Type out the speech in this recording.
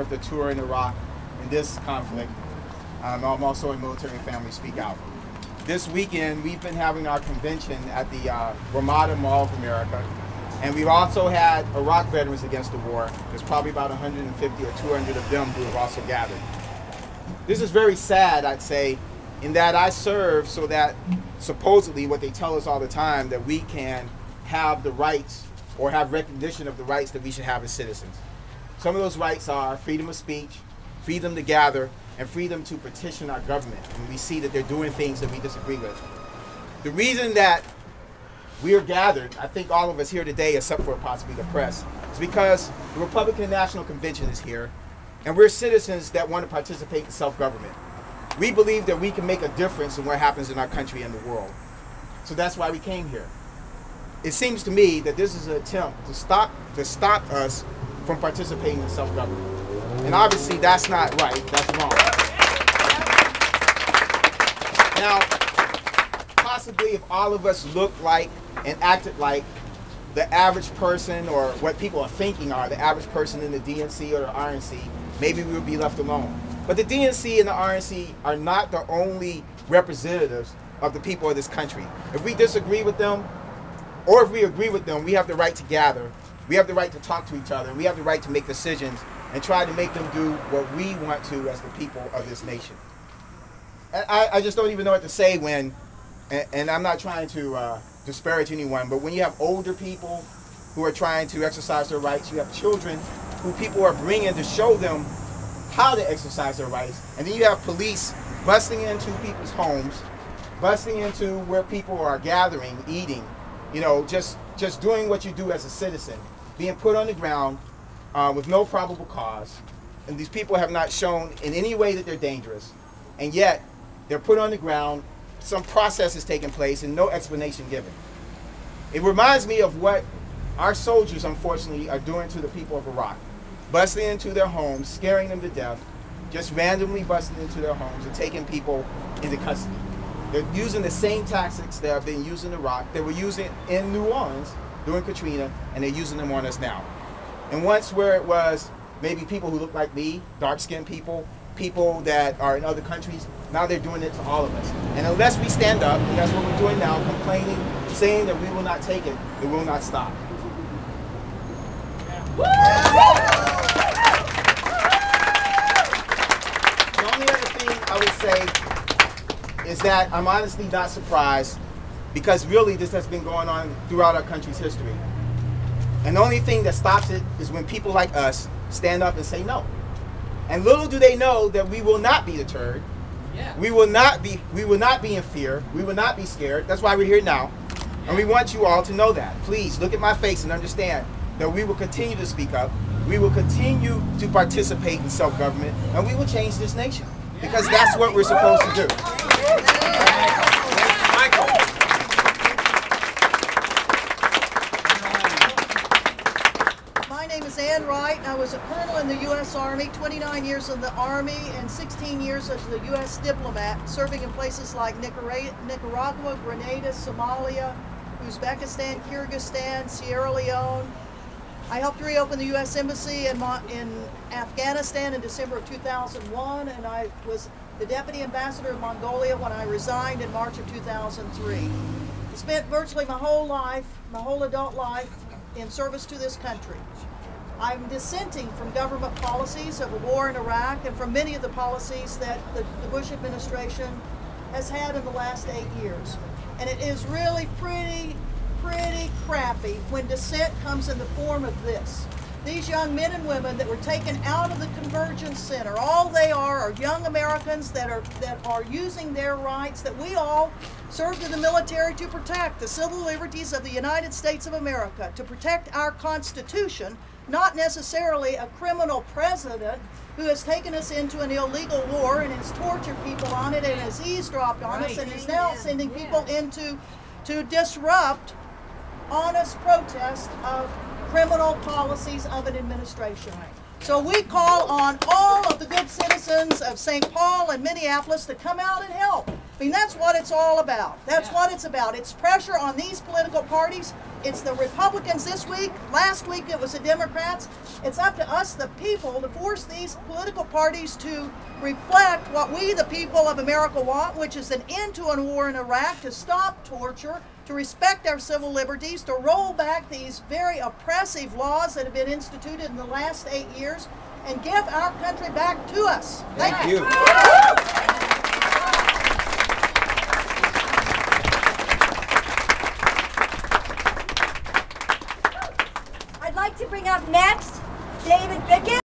The tour in Iraq in this conflict. I'm also a military family speak out. This weekend we've been having our convention at the Ramada Mall of America, and we've also had Iraq veterans against the war. There's probably about 150 or 200 of them who have also gathered. This is very sad, I'd say, in that I serve so that supposedly what they tell us all the time, that we can have the rights or have recognition of the rights that we should have as citizens. Some of those rights are freedom of speech, freedom to gather, and freedom to petition our government when we see that they're doing things that we disagree with. The reason that we are gathered, I think all of us here today, except for possibly the press, is because the Republican National Convention is here, and we're citizens that want to participate in self-government. We believe that we can make a difference in what happens in our country and the world. So that's why we came here. It seems to me that this is an attempt to stop us from participating in self-government. And obviously that's not right, that's wrong. Now, possibly if all of us looked like and acted like the average person, or what people are thinking are the average person in the DNC or the RNC, maybe we would be left alone. But the DNC and the RNC are not the only representatives of the people of this country. If we disagree with them, or if we agree with them, we have the right to gather. We have the right to talk to each other. We have the right to make decisions and try to make them do what we want to as the people of this nation. I just don't even know what to say when, and I'm not trying to disparage anyone, but when you have older people who are trying to exercise their rights, you have children who people are bringing to show them how to exercise their rights, and then you have police busting into people's homes, busting into where people are gathering, eating, you know, just doing what you do as a citizen, being put on the ground with no probable cause. And these people have not shown in any way that they're dangerous. And yet, they're put on the ground, some process is taking place, and no explanation given. It reminds me of what our soldiers, unfortunately, are doing to the people of Iraq. Busting into their homes, scaring them to death, just randomly busting into their homes and taking people into custody. They're using the same tactics that have been used in Iraq, they were using in New Orleans during Katrina, and they're using them on us now. And once where it was maybe people who look like me, dark-skinned people, people that are in other countries, now they're doing it to all of us. And unless we stand up, and that's what we're doing now, complaining, saying that we will not take it, it will not stop. The only other thing I would say is that I'm honestly not surprised, because really this has been going on throughout our country's history. And the only thing that stops it is when people like us stand up and say no. And little do they know that we will not be deterred. Yeah. We will not be in fear. We will not be scared. That's why we're here now. Yeah. And we want you all to know that. Please look at my face and understand that we will continue to speak up. We will continue to participate in self-government, and we will change this nation. Because that's what we're supposed to do. My name is Ann Wright, and I was a colonel in the U.S. Army, 29 years in the Army, and 16 years as a U.S. diplomat, serving in places like Nicaragua, Grenada, Somalia, Uzbekistan, Kyrgyzstan, Sierra Leone. I helped reopen the U.S. Embassy in Afghanistan in December of 2001, and I was the Deputy Ambassador of Mongolia when I resigned in March of 2003. I spent virtually my whole life, my whole adult life, in service to this country. I'm dissenting from government policies of a war in Iraq and from many of the policies that the Bush administration has had in the last 8 years. And it is really pretty crappy when dissent comes in the form of this. These young men and women that were taken out of the Convergence Center, all they are young Americans that are using their rights that we all served in the military to protect, the civil liberties of the United States of America, to protect our Constitution, not necessarily a criminal president who has taken us into an illegal war and has tortured people on it and has eavesdropped on us and is now sending people into to disrupt honest protest of criminal policies of an administration. So we call on all of the good citizens of St. Paul and Minneapolis to come out and help. I mean, that's what it's all about. That's what it's about. It's pressure on these political parties. It's the Republicans this week. Last week it was the Democrats. It's up to us, the people, to force these political parties to reflect what we, the people of America, want, which is an end to a war in Iraq, to stop torture, to respect our civil liberties, to roll back these very oppressive laws that have been instituted in the last 8 years, and give our country back to us. Thank you. I'd like to bring up next David Bickett.